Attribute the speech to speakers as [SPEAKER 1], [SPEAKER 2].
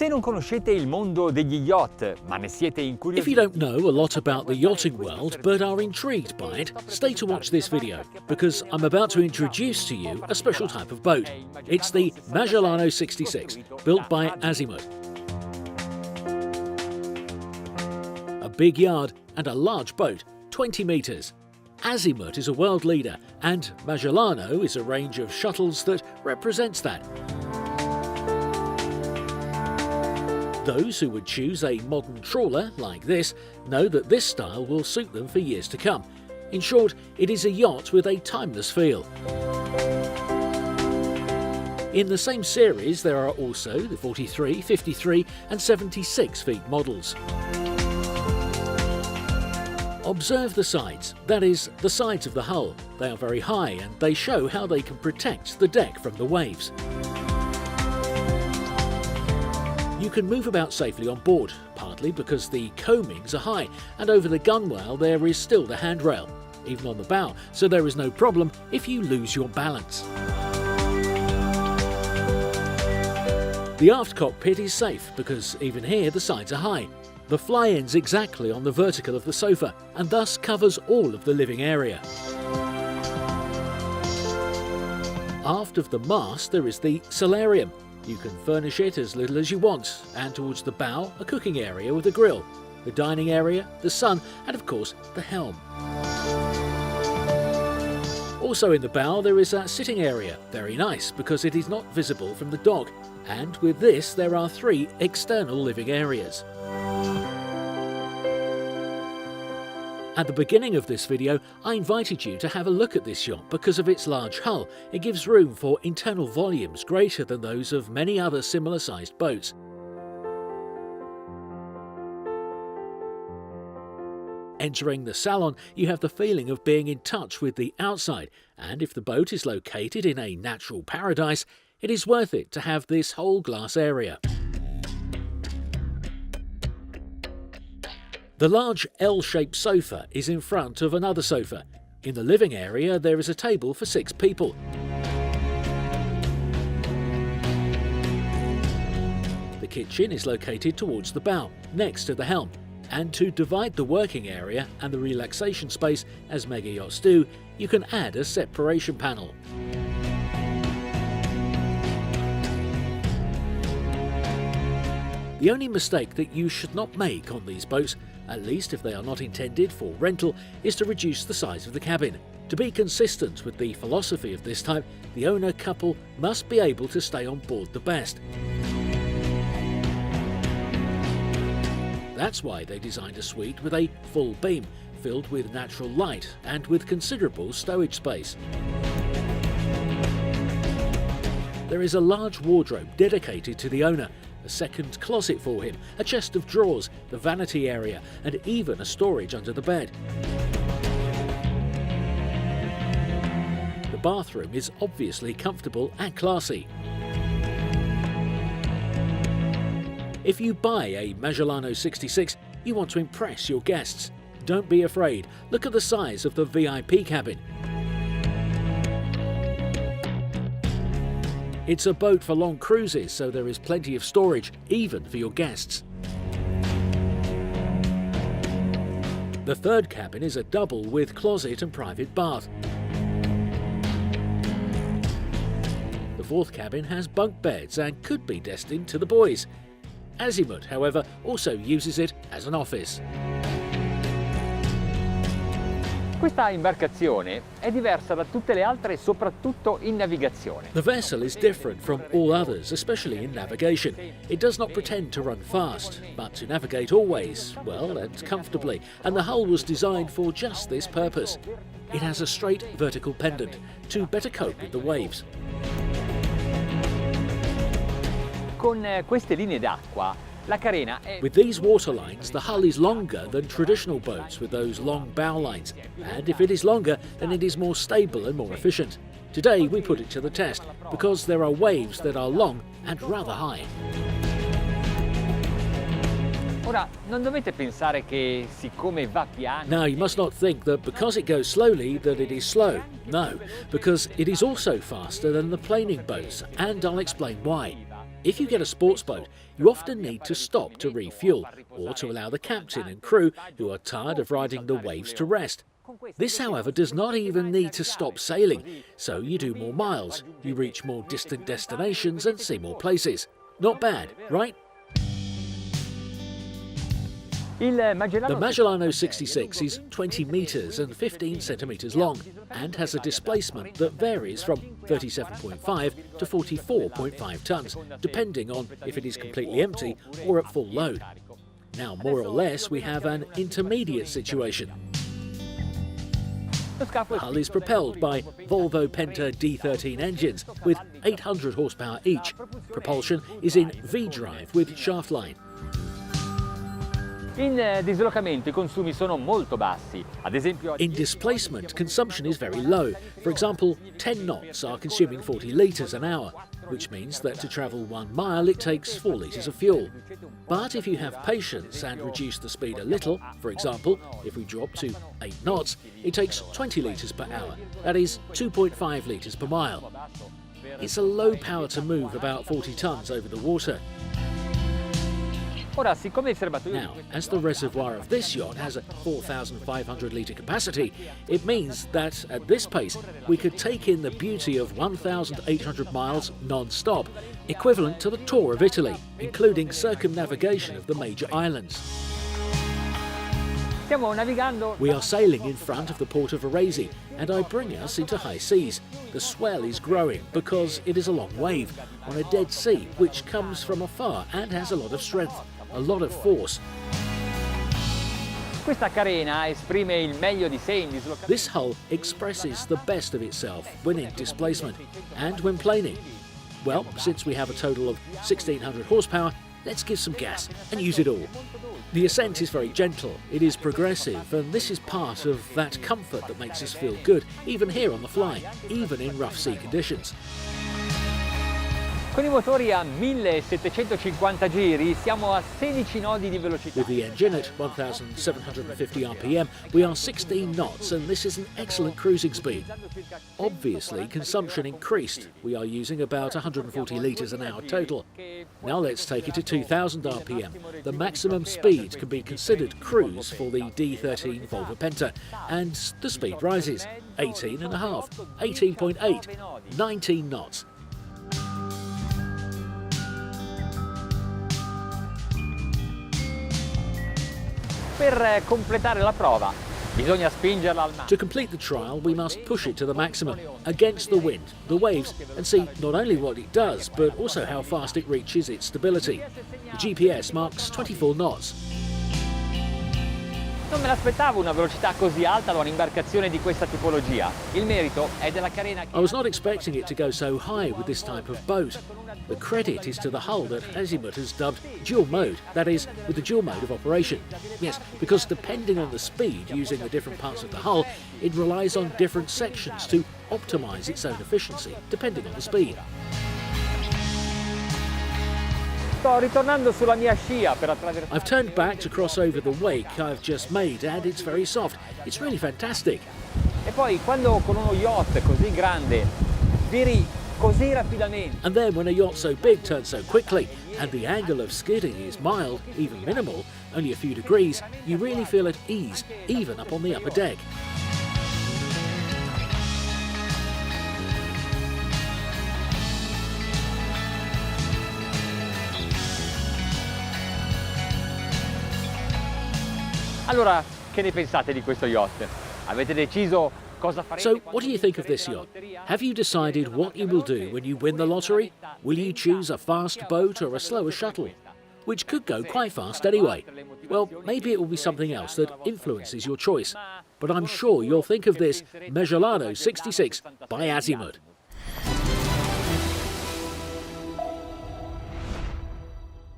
[SPEAKER 1] Se non conoscete il mondo degli yacht, ma ne siete
[SPEAKER 2] If you
[SPEAKER 1] incuriositi,
[SPEAKER 2] don't know a lot about the yachting world but are intrigued by it, stay to watch this video because I'm about to introduce to you a special type of boat. It's the MAGELLANO 66, built by Azimut. A big yard and a large boat, 20 metres. Azimut is a world leader and MAGELLANO is a range of shuttles that represents that. Those who would choose a modern trawler like this know that this style will suit them for years to come. In short, it is a yacht with a timeless feel. In the same series there are also the 43, 53 and 76 feet models. Observe the sides, that is, the sides of the hull. They are very high and they show how they can protect the deck from the waves. You can move about safely on board, partly because the coamings are high, and over the gunwale there is still the handrail, even on the bow, so there is no problem if you lose your balance. The aft cockpit is safe because even here the sides are high. The fly-in's exactly on the vertical of the sofa and thus covers all of the living area. Aft of the mast there is the solarium. You can furnish it as little as you want, and towards the bow a cooking area with a grill, the dining area, the sun and of course the helm. Also in the bow there is a sitting area, very nice because it is not visible from the dock, and with this there are 3 external living areas. At the beginning of this video, I invited you to have a look at this yacht because of its large hull. It gives room for internal volumes greater than those of many other similar-sized boats. Entering the salon, you have the feeling of being in touch with the outside, and if the boat is located in a natural paradise, it is worth it to have this whole glass area. The large L-shaped sofa is in front of another sofa. In the living area there is a table for 6 people. The kitchen is located towards the bow, next to the helm. And to divide the working area and the relaxation space, as mega yachts do, you can add a separation panel. The only mistake that you should not make on these boats, at least if they are not intended for rental, is to reduce the size of the cabin. To be consistent with the philosophy of this type, the owner couple must be able to stay on board the best. That's why they designed a suite with a full beam, filled with natural light and with considerable stowage space. There is a large wardrobe dedicated to the owner, a second closet for him, a chest of drawers, the vanity area, and even a storage under the bed. The bathroom is obviously comfortable and classy. If you buy a MAGELLANO 66, you want to impress your guests. Don't be afraid, look at the size of the VIP cabin. It's a boat for long cruises, so there is plenty of storage, even for your guests. The third cabin is a double with closet and private bath. The fourth cabin has bunk beds and could be destined to the boys. Azimut, however, also uses it as an office.
[SPEAKER 1] questa imbarcazione è diversa da tutte le altre, soprattutto in navigazione.
[SPEAKER 2] The vessel is different from all others, especially in navigation. It does not pretend to run fast, but to navigate always, well, and comfortably, and the hull was designed for just this purpose. It has a straight vertical pendant to better cope with the waves.
[SPEAKER 1] Con queste linee d'acqua, la carena è...
[SPEAKER 2] With these water lines, the hull is longer than traditional boats with those long bow lines, and if it is longer, then it is more stable and more efficient. Today we put it to the test, because there are waves that are long and rather high.
[SPEAKER 1] Ora, non dovete pensare che siccome va piano...
[SPEAKER 2] Now, you must not think that because it goes slowly that it is slow. No, because it is also faster than the planing boats, and I'll explain why. If you get a sports boat, you often need to stop to refuel or to allow the captain and crew who are tired of riding the waves to rest. This, however, does not even need to stop sailing, so you do more miles, you reach more distant destinations and see more places. Not bad, right? The Magellano 66 is 20 metres and 15 centimetres long and has a displacement that varies from 37.5 to 44.5 tonnes, depending on if it is completely empty or at full load. Now, more or less, we have an intermediate situation. The hull is propelled by Volvo Penta D13 engines with 800 horsepower each. Propulsion is in V-drive with shaft line.
[SPEAKER 1] In dislocamento I consumi sono molto bassi. Ad esempio,
[SPEAKER 2] in displacement, consumption is very low. For example, 10 knots are consuming 40 litres an hour, which means that to travel 1 mile it takes 4 litres of fuel. But if you have patience and reduce the speed a little, for example, if we drop to 8 knots, it takes 20 litres per hour. That is 2.5 litres per mile. It's a low power to move about 40 tonnes over the water. Now, as the reservoir of this yacht has a 4,500 litre capacity, it means that at this pace we could take in the beauty of 1,800 miles non-stop, equivalent to the tour of Italy, including circumnavigation of the major islands. We are sailing in front of the port of Arese, and I bring us into high seas. The swell is growing because it is a long wave on a dead sea which comes from afar and has a lot of strength. A lot of force. This hull expresses the best of itself when in displacement and when planing. Well, since we have a total of 1,600 horsepower, let's give some gas and use it all. The ascent is very gentle, it is progressive, and this is part of that comfort that makes us feel good, even here on the fly, even in rough sea conditions.
[SPEAKER 1] Con I motori a 1750 giri siamo a 16 nodi di velocità.
[SPEAKER 2] With the engine at 1,750 RPM, we are 16 knots, and this is an excellent cruising speed. Obviously, consumption increased. We are using about 140 litres an hour total. Now let's take it to 2,000 RPM. The maximum speed can be considered cruise for the D13 Volvo Penta, and the speed rises. 18.5, 18.8, 19 knots.
[SPEAKER 1] Per completare la prova, bisogna spingerla al massimo.
[SPEAKER 2] To complete the trial, we must push it to the maximum, against the wind, the waves, and see not only what it does, but also how fast it reaches its stability. The GPS marks 24 knots.
[SPEAKER 1] Non me l'aspettavo una velocità così alta da un'imbarcazione di questa tipologia. Il merito è della carena.
[SPEAKER 2] I was not expecting it to go so high with this type of boat. The credit is to the hull that Azimut has dubbed dual mode, that is, with the dual mode of operation. Yes, because depending on the speed using the different parts of the hull, it relies on different sections to optimise its own efficiency, depending on the speed. I've turned back to cross over the wake I've just made, and it's very soft. It's really fantastic.
[SPEAKER 1] E poi quando con uno yacht così grande viri così rapidamente.
[SPEAKER 2] And then when a yacht so big turns so quickly, and the angle of skidding is mild, even minimal, only a few degrees, you really feel at ease, even up on the upper deck.
[SPEAKER 1] Allora, che ne pensate di questo yacht? Avete deciso cosa farete?
[SPEAKER 2] So, what do you think of this yacht? Have you decided what you will do when you win the lottery? Will you choose a fast boat or a slower shuttle? Which could go quite fast anyway. Well, maybe it will be something else that influences your choice. But I'm sure you'll think of this MAGELLANO 66 by Azimut.